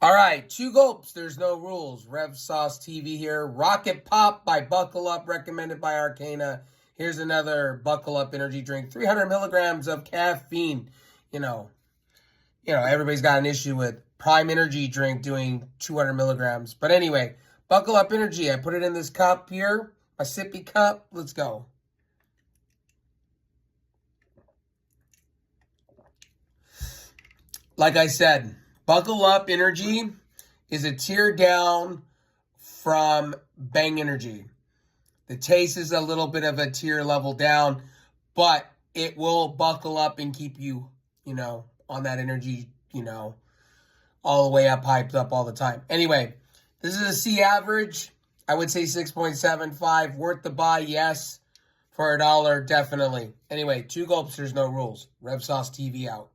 All right, two gulps. There's no rules. Rev Sauce TV here. Rocket Pop by Buckle Up, recommended by Arcana. Here's another Buckle Up energy drink. 300 milligrams of caffeine. You know, everybody's got an issue with Prime Energy drink doing 200 milligrams. But anyway, Buckle Up Energy. I put it in this cup here, my sippy cup. Let's go. Like I said, Buckle Up Energy is a tier down from Bang Energy. The taste is a little bit of a tier level down, but it will buckle up and keep you, on that energy, all the way up, hyped up all the time. Anyway, this is a C average. I would say 6.75. Worth the buy, yes. For $1, definitely. Anyway, two gulps, there's no rules. Rev Sauce TV out.